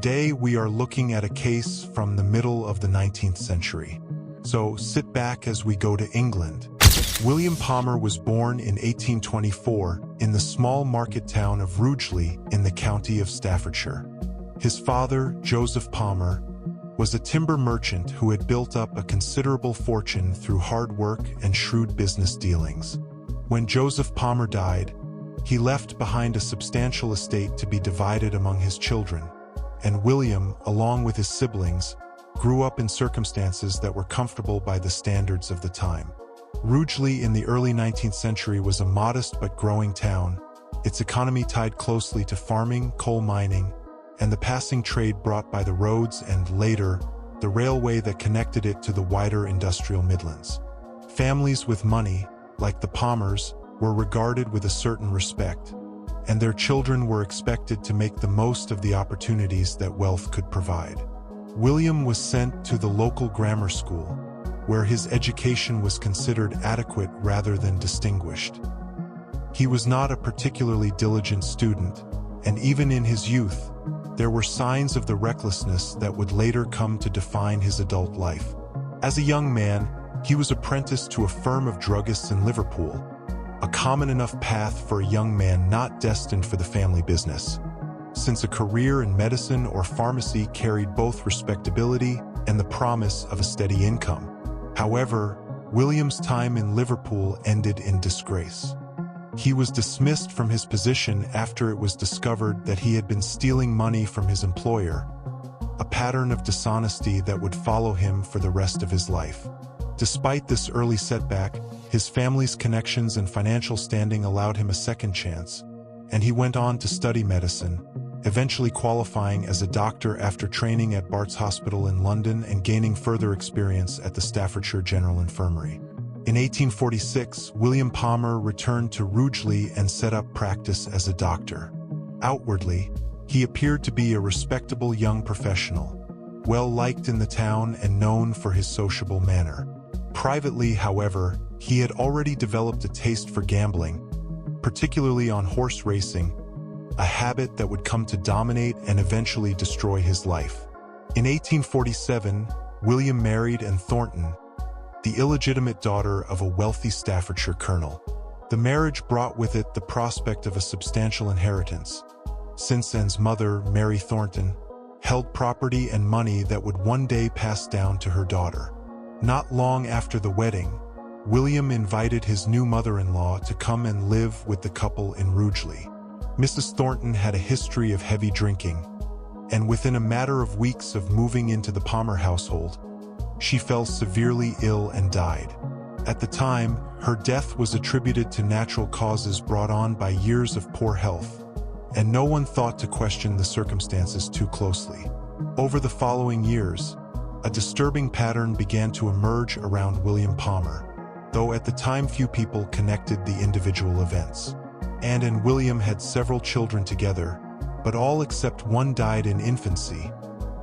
Today we are looking at a case from the middle of the 19th century. So sit back as we go to England. William Palmer was born in 1824 in the small market town of Rugeley in the county of Staffordshire. His father, Joseph Palmer, was a timber merchant who had built up a considerable fortune through hard work and shrewd business dealings. When Joseph Palmer died, he left behind a substantial estate to be divided among his children, and William, along with his siblings, grew up in circumstances that were comfortable by the standards of the time. Rugeley in the early 19th century was a modest but growing town, its economy tied closely to farming, coal mining, and the passing trade brought by the roads and, later, the railway that connected it to the wider industrial Midlands. Families with money, like the Palmers, were regarded with a certain respect, and their children were expected to make the most of the opportunities that wealth could provide. William was sent to the local grammar school, where his education was considered adequate rather than distinguished. He was not a particularly diligent student, and even in his youth, there were signs of the recklessness that would later come to define his adult life. As a young man, he was apprenticed to a firm of druggists in Liverpool, a common enough path for a young man not destined for the family business, since a career in medicine or pharmacy carried both respectability and the promise of a steady income. However, William's time in Liverpool ended in disgrace. He was dismissed from his position after it was discovered that he had been stealing money from his employer, a pattern of dishonesty that would follow him for the rest of his life. Despite this early setback, his family's connections and financial standing allowed him a second chance, and he went on to study medicine, eventually qualifying as a doctor after training at Bart's Hospital in London and gaining further experience at the Staffordshire General Infirmary. In 1846, William Palmer returned to Rugeley and set up practice as a doctor. Outwardly, he appeared to be a respectable young professional, well-liked in the town and known for his sociable manner. Privately, however, he had already developed a taste for gambling, particularly on horse racing, a habit that would come to dominate and eventually destroy his life. In 1847, William married Anne Thornton, the illegitimate daughter of a wealthy Staffordshire colonel. The marriage brought with it the prospect of a substantial inheritance, since Anne's mother, Mary Thornton, held property and money that would one day pass down to her daughter. Not long after the wedding, William invited his new mother-in-law to come and live with the couple in Rugeley. Mrs. Thornton had a history of heavy drinking, and within a matter of weeks of moving into the Palmer household, she fell severely ill and died. At the time, her death was attributed to natural causes brought on by years of poor health, and no one thought to question the circumstances too closely. Over the following years, a disturbing pattern began to emerge around William Palmer, though at the time few people connected the individual events. Anne and William had several children together, but all except one died in infancy,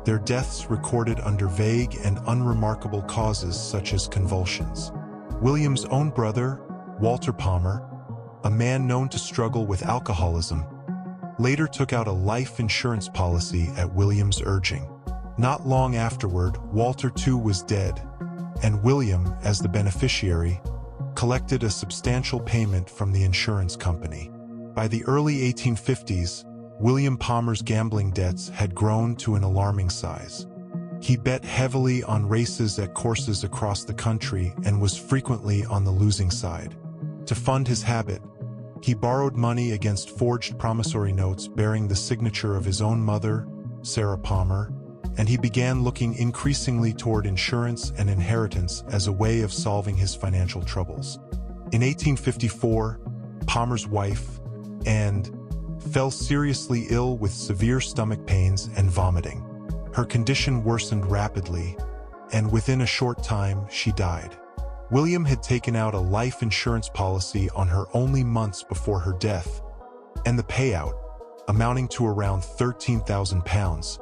their deaths recorded under vague and unremarkable causes such as convulsions. William's own brother, Walter Palmer, a man known to struggle with alcoholism, later took out a life insurance policy at William's urging. Not long afterward, Walter too was dead, and William, as the beneficiary, collected a substantial payment from the insurance company. By the early 1850s, William Palmer's gambling debts had grown to an alarming size. He bet heavily on races at courses across the country and was frequently on the losing side. To fund his habit, he borrowed money against forged promissory notes bearing the signature of his own mother, Sarah Palmer, and he began looking increasingly toward insurance and inheritance as a way of solving his financial troubles. In 1854, Palmer's wife, Anne, fell seriously ill with severe stomach pains and vomiting. Her condition worsened rapidly, and within a short time she died. William had taken out a life insurance policy on her only months before her death, and the payout, amounting to around £13,000,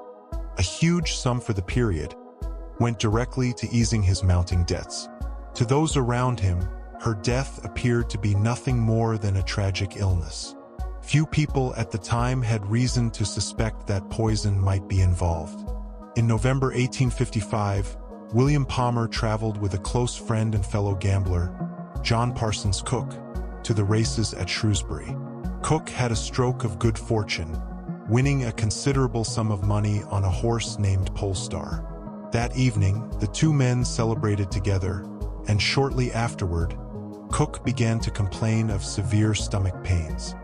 a huge sum for the period, went directly to easing his mounting debts. To those around him, her death appeared to be nothing more than a tragic illness. Few people at the time had reason to suspect that poison might be involved. In November 1855, William Palmer traveled with a close friend and fellow gambler, John Parsons Cook, to the races at Shrewsbury. Cook had a stroke of good fortune, winning a considerable sum of money on a horse named Polestar. That evening, the two men celebrated together, and shortly afterward, Cook began to complain of severe stomach pains.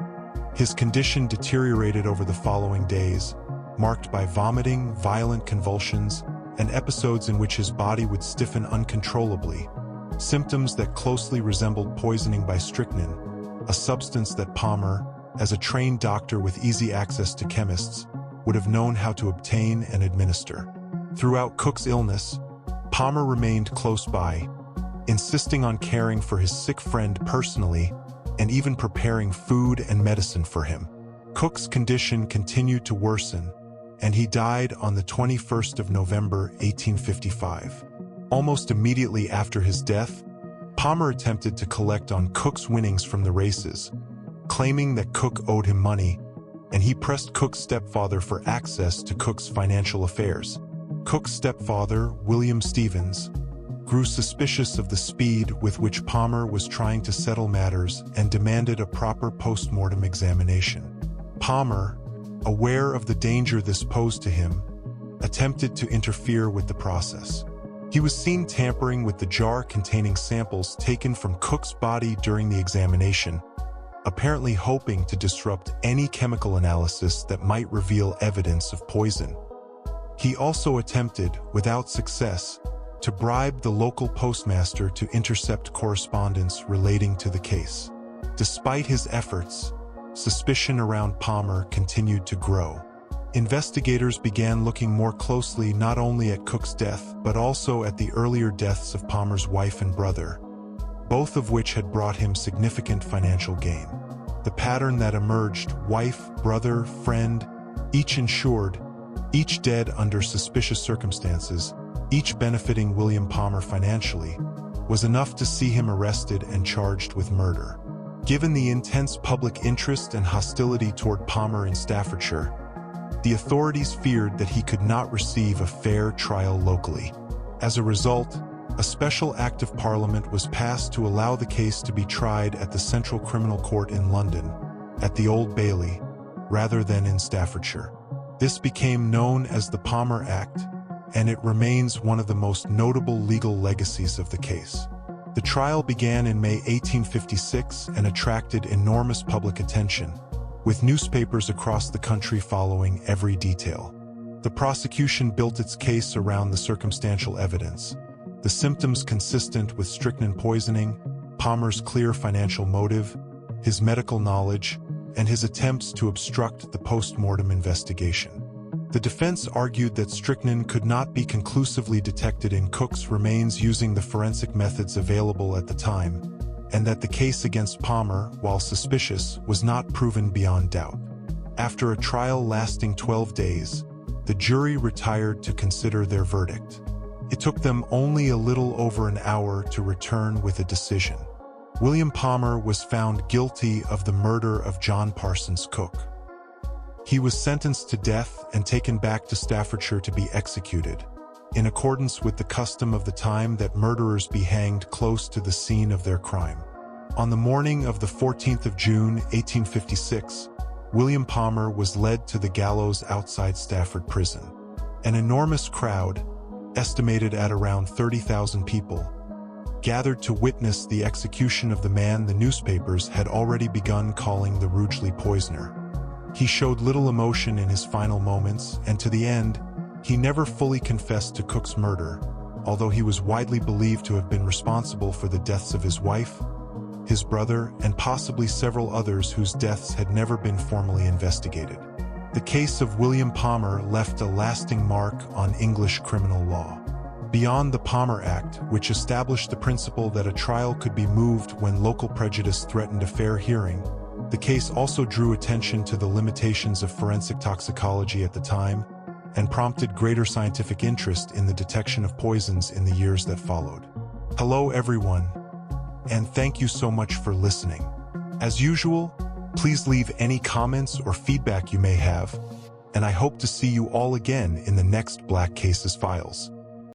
His condition deteriorated over the following days, marked by vomiting, violent convulsions, and episodes in which his body would stiffen uncontrollably, symptoms that closely resembled poisoning by strychnine, a substance that Palmer, as a trained doctor with easy access to chemists, would have known how to obtain and administer. Throughout Cook's illness, Palmer remained close by, insisting on caring for his sick friend personally and even preparing food and medicine for him. Cook's condition continued to worsen, and he died on the 21st of November, 1855. Almost immediately after his death, Palmer attempted to collect on Cook's winnings from the races, claiming that Cook owed him money, and he pressed Cook's stepfather for access to Cook's financial affairs. Cook's stepfather, William Stevens, grew suspicious of the speed with which Palmer was trying to settle matters and demanded a proper post-mortem examination. Palmer, aware of the danger this posed to him, attempted to interfere with the process. He was seen tampering with the jar containing samples taken from Cook's body during the examination, apparently hoping to disrupt any chemical analysis that might reveal evidence of poison. He also attempted, without success, to bribe the local postmaster to intercept correspondence relating to the case. Despite his efforts, suspicion around Palmer continued to grow. Investigators began looking more closely not only at Cook's death but also at the earlier deaths of Palmer's wife and brother, both of which had brought him significant financial gain. The pattern that emerged, wife, brother, friend, each insured, each dead under suspicious circumstances, each benefiting William Palmer financially, was enough to see him arrested and charged with murder. Given the intense public interest and hostility toward Palmer in Staffordshire, the authorities feared that he could not receive a fair trial locally. As a result, a special Act of Parliament was passed to allow the case to be tried at the Central Criminal Court in London, at the Old Bailey, rather than in Staffordshire. This became known as the Palmer Act, and it remains one of the most notable legal legacies of the case. The trial began in May 1856 and attracted enormous public attention, with newspapers across the country following every detail. The prosecution built its case around the circumstantial evidence, the symptoms consistent with strychnine poisoning, Palmer's clear financial motive, his medical knowledge, and his attempts to obstruct the post-mortem investigation. The defense argued that strychnine could not be conclusively detected in Cook's remains using the forensic methods available at the time, and that the case against Palmer, while suspicious, was not proven beyond doubt. After a trial lasting 12 days, the jury retired to consider their verdict. It took them only a little over an hour to return with a decision. William Palmer was found guilty of the murder of John Parsons Cook. He was sentenced to death and taken back to Staffordshire to be executed, in accordance with the custom of the time that murderers be hanged close to the scene of their crime. On the morning of the 14th of June, 1856, William Palmer was led to the gallows outside Stafford Prison. An enormous crowd, estimated at around 30,000 people, gathered to witness the execution of the man the newspapers had already begun calling the Rugeley Poisoner. He showed little emotion in his final moments, and to the end, he never fully confessed to Cook's murder, although he was widely believed to have been responsible for the deaths of his wife, his brother, and possibly several others whose deaths had never been formally investigated. The case of William Palmer left a lasting mark on English criminal law. Beyond the Palmer Act, which established the principle that a trial could be moved when local prejudice threatened a fair hearing, the case also drew attention to the limitations of forensic toxicology at the time and prompted greater scientific interest in the detection of poisons in the years that followed. Hello everyone, and thank you so much for listening. As usual, Please leave any comments or feedback you may have, and I hope to see you all again in the next Black Cases Files.